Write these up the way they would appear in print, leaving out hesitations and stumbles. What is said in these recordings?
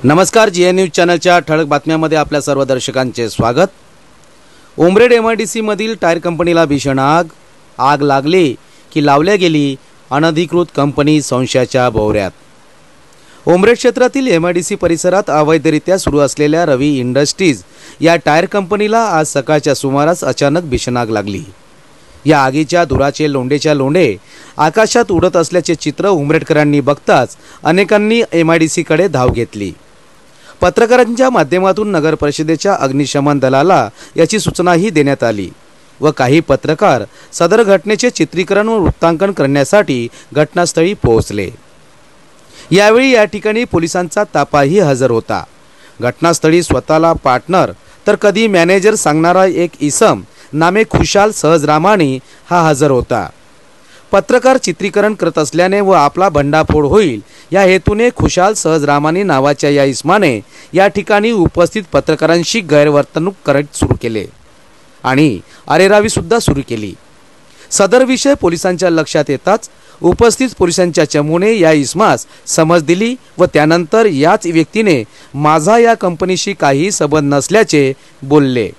नमस्कार, GN news चॅनलच्या ठळक बातम्यांमध्ये आपल्या सर्व दर्शकांचे स्वागत। उमरेड एमआयडीसी मधील टायर कंपनीला भीषण आग लागली की लावल्या गेली अनधिकृत कंपनी संशयाच्या भोवऱ्यात। उमरेड क्षेत्रातील एमआयडीसी परिसरात अवैधरित्या सुरू असलेल्या रवी इंडस्ट्रीज या टायर कंपनीला आज सकाळच्या सुमारास अचानक भीषण आग लागली। या आगीच्या धुराचे लोंढेच्या लोंढे आकाशात उडत असल्याचे चित्र उमरेडकरांनी बघताच अनेकांनी एमआयडीसी कडे धाव घेतली। पत्रकारांच्या माध्यमातून नगर परिषदेच्या अग्निशमन दलाला याची सूचनाही देण्यात आली व काही पत्रकार सदर घटनेचे चित्रीकरण व वृत्तांकन करण्यासाठी घटनास्थळी पोहोचले। यावेळी या ठिकाणी पोलिसांचा ताफाही हजर होता। घटनास्थळी स्वतःला पार्टनर तर कधी मॅनेजर सांगणारा एक इसम नामे खुशाल सहजरामानी हा हजर होता। पत्रकार चित्रीकरण करत असल्याने व आपला भंडाफोड होईल या हेतूने खुशाल सहजरामानी नावाच्या या इसमाने या ठिकाणी उपस्थित पत्रकारांशी गैरवर्तणूक करत सुरू केले आणि अरेरावी सुद्धा सुरू केली। सदर विषय पोलिसांच्या लक्षात येताच उपस्थित पोलिसांच्या चमूने या इसमास समज दिली व त्यानंतर याच व्यक्तीने माझा या कंपनीशी काही संबंध नसल्याचे बोलले।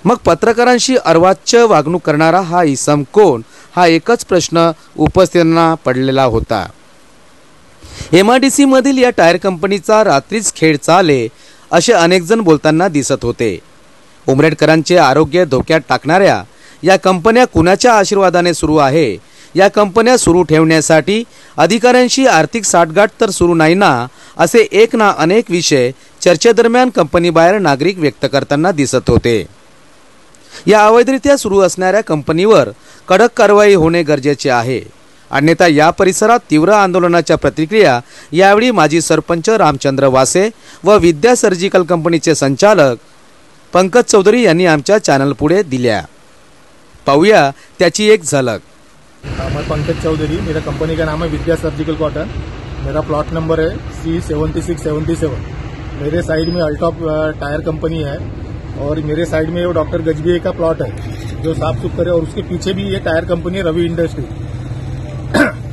मग पत्रकारांशी अर्वाच्य वागणूक करणारा हा इसम कोण हा एकच प्रश्न उपस्थितांना पडलेला होता। एमआयडीसी मधील या टायर कंपनीचा रात्रीच खेळ चाले असे अनेक जण बोलताना दिसत होते। उमरेडकरांचे आरोग्य धोक्यात टाकणाऱ्या या कंपन्या कुणाच्या आशीर्वादाने सुरू आहे? या कंपन्या सुरू ठेवण्यासाठी अधिकाऱ्यांशी आर्थिक साठगाठ तर सुरू नाही ना, असे एक ना अनेक विषय चर्चेदरम्यान कंपनी बाहेर नागरिक व्यक्त करताना दिसत होते। या अवैधरित्या सुरू असणाऱ्या कंपनीवर कडक कारवाई होणे गरजेचे आहे, अन्यथा या परिसरात तीव्र आंदोलनाच्या प्रतिक्रिया यावेळी माजी सरपंच रामचंद्र वासे व विद्या सर्जिकल कंपनीचे संचालक पंकज चौधरी यांनी आमच्या चॅनल पुढे दिल्या। पाहूया त्याची एक झलक। मैं पंकज चौधरी, मेरा कंपनी का नाम है विद्या सर्जिकल कॉटन। मेरा प्लॉट नंबर है C7677। मेरे साइड में अल्टॉप टायर कंपनी है और मेरे साइड में वो डॉक्टर गजबी का प्लॉट है जो साफ सुथ करे, और उसके पीछे भी ये टायर कंपनी है रवि इंडस्ट्री।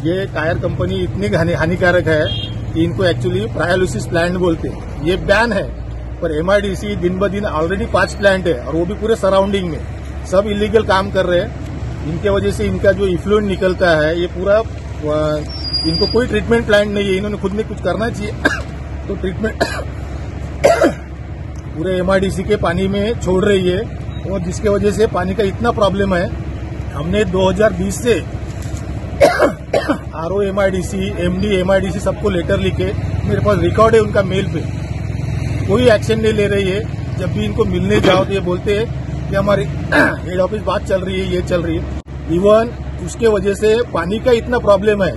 ये टायर कंपनी इतनी हानिकारक है कि इनको एक्चुअली प्रायोलिसिस प्लांट बोलते हैं। ये बैन है, पर एमआईडीसी दिन ब दिन ऑलरेडी 5 प्लांट है और वो भी पूरे सराउंडिंग में सब इलीगल काम कर रहे हैं। इनके वजह से इनका जो इफ्लुएंट निकलता है ये पूरा, इनको कोई ट्रीटमेंट प्लांट नहीं है, इन्होंने खुद ने कुछ करना चाहिए तो ट्रीटमेंट पूरे एमआईडीसी के पानी में छोड़ रही है, और जिसके वजह से पानी का इतना प्रॉब्लम है। हमने 2020 से आरओ एमआईडीसी, एमडी एमआईडीसी सबको लेटर लिखे, मेरे पास रिकॉर्ड है उनका मेल पे, कोई एक्शन नहीं ले रही है। जब भी इनको मिलने जाओ तो ये बोलते हैं कि हमारी हेड ऑफिस बात चल रही है, ये चल रही है। इवन उसके वजह से पानी का इतना प्रॉब्लम है,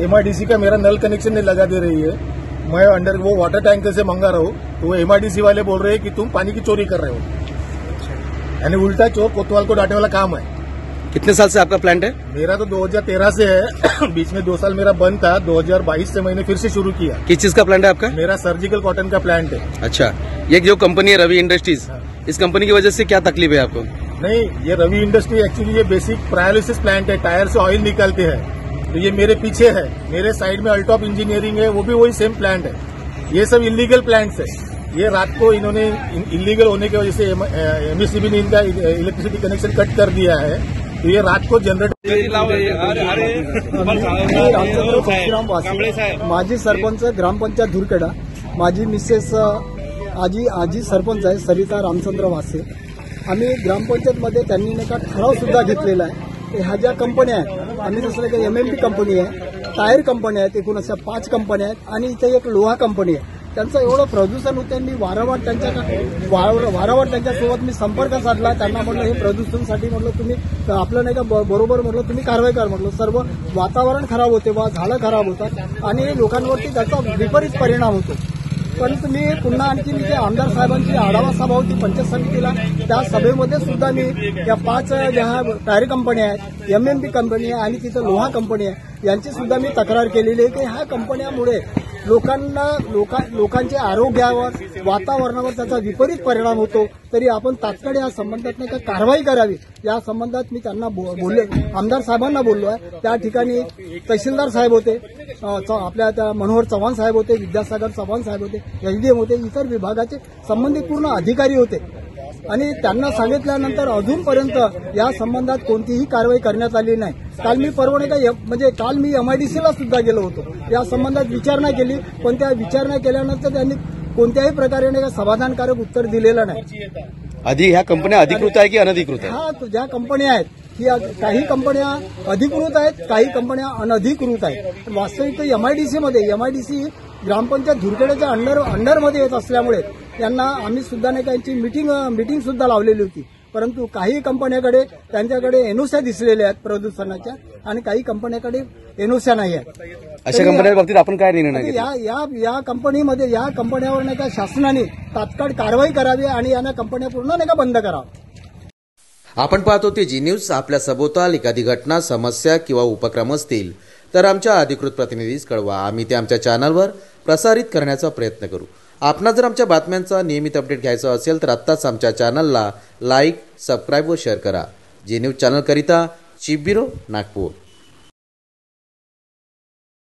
एमआईडीसी का मेरा नल कनेक्शन नहीं लगा दे रही है। मैं अंडर वो वाटर टैंकर से मंगा रहा हूँ तो वो एमआईडीसी वाले बोल रहे हैं कि तुम पानी की चोरी कर रहे हो, यानी उल्टा चोर कोतवाल को डांटने वाला काम है। कितने साल से आपका प्लांट है? मेरा तो 2013 से है। बीच में 2 साल मेरा बंद था, 2022 से मैंने फिर से शुरू किया। किस चीज का प्लांट है आपका? मेरा सर्जिकल कॉटन का प्लांट है। अच्छा, ये जो कंपनी है रवि इंडस्ट्रीज, इस कंपनी की वजह से क्या तकलीफ है आपको? नहीं, ये रवि इंडस्ट्री एक्चुअली ये बेसिक प्रायोलिसिस प्लांट है, टायर से ऑयल निकालते हैं। तो ये मेरे पीछे है, मेरे साइड में अल्टॉप इंजीनियरिंग है, वो भी वही सेम प्लांट है। ये सब इलीगल प्लांट्स है। ये रात को इन्होंने इलीगल होने की वजह से एमएससीबी ने इनका इलेक्ट्रिसिटी कनेक्शन कट कर दिया है, तो ये रात को जनरेटर। माजी सरपंच ग्रामपंचायत धुरखेडा, माझी मिसेस आजी सरपंच आहे सरिता रामचंद्र वासे। आम्ही ग्रामपंचायतमध्ये त्यांनी नाही का ठराव सुद्धा घेतलेला आहे। ह्या ज्या कंपन्या आहेत, आम्ही जसं की एमएमपी कंपनी आहे, टायर कंपनी आहेत, एकूण अशा 5 कंपन्या आहेत आणि इथे एक लोहा कंपनी आहे। त्यांचं एवढं प्रदूषण होते, मी वारंवार त्यांच्यासोबत मी संपर्क साधला। त्यांना म्हटलं हे प्रदूषणासाठी म्हटलं तुम्ही आपलं नाही का बरोबर म्हटलं तुम्ही कारवाई कर म्हटलं, सर्व वातावरण खराब होते बा, झाडं खराब होतात आणि लोकांवरती त्याचा विपरीत परिणाम होतो। पण तुम्ही पुन्हा आणखी जे आमदार साहेबांची आढावा सभा होती पंचायत समितीला, त्या सभेमध्ये सुद्धा मी या 5 ज्या टायर कंपन्या आहेत, एमएमपी कंपनी आहे आणि तिथं लोहा कंपनी आहे, यांची सुद्धा मी तक्रार केलेली आहे की ह्या कंपन्यामुळे लोकांच्या आरोग्यावर, वातावरणावर त्याचा विपरीत परिणाम होतो, तरी आपण तात्काळ या संबंधात नाही का कारवाई करावी या संबंधात मी त्यांना बोलले. आमदार साहेबांना बोललो आहे. त्या ठिकाणी तहसीलदार साहेब होते, आपल्या त्या मनोहर चव्हाण साहेब होते, विद्यासागर चव्हाण साहेब होते, एसडीएम होते, इतर विभागाचे संबंधित पूर्ण अधिकारी होते. आणि त्यांना सांगितल्यानंतर अजूनपर्यंत या संबंधात कोणतीही कारवाई करण्यात आली नाही. काल मी काल मी एमआयडीसीला सुद्धा गेलो होतो. या संबंधात विचारणा केली, पण त्या विचारणा केल्यानंतर त्यांनी कोणत्याही प्रकारे नाही का समाधानकारक उत्तर दिलेलं नाही. ह्या कंपन्या अधिकृत आहे की अनधिकृत आहे? हा, ज्या कंपन्या आहेत की काही कंपन्या अधिकृत आहेत, काही कंपन्या अनधिकृत आहेत. वास्तविक एमआयडीसी ग्रामपंचायत धुरखेड्याच्या अंडरमध्ये येत असल्यामुळे त्यांना आम्ही सुद्धा नाही का यांची मीटिंग सुद्धा लावलेली होती. परंतु काही कंपन्याकडे त्यांच्याकडे एनओस्या दिसलेल्या आहेत प्रदूषणाच्या, आणि काही कंपन्याकडे एनओस्या नाही आहेत. अशा कंपन्यांच्या बाबतीत आपण काय निर्णय घेतला? या कंपन्यावर नाही का शासनाने तात्काळ कारवाई करावी आणि यांना कंपन्या पूर्ण नाही का बंद करावं. आपण पाहतो ते जी न्यूज. आपल्या सभोवताल एखादी घटना, समस्या किंवा उपक्रम असतील तर आमच्या अधिकृत प्रतिनिधीस कळवा. आम्ही ते आमच्या चॅनलवर प्रसारित करण्याचा प्रयत्न करू. आपणा जर आमच्या बातम्यांचा नियमित अपडेट घ्यायचा असेल तर आत्ताच आमच्या चॅनलला लाईक, सबस्क्राईब व शेअर करा. जी न्यूज चॅनल करिता चीफ ब्युरो, नागपूर.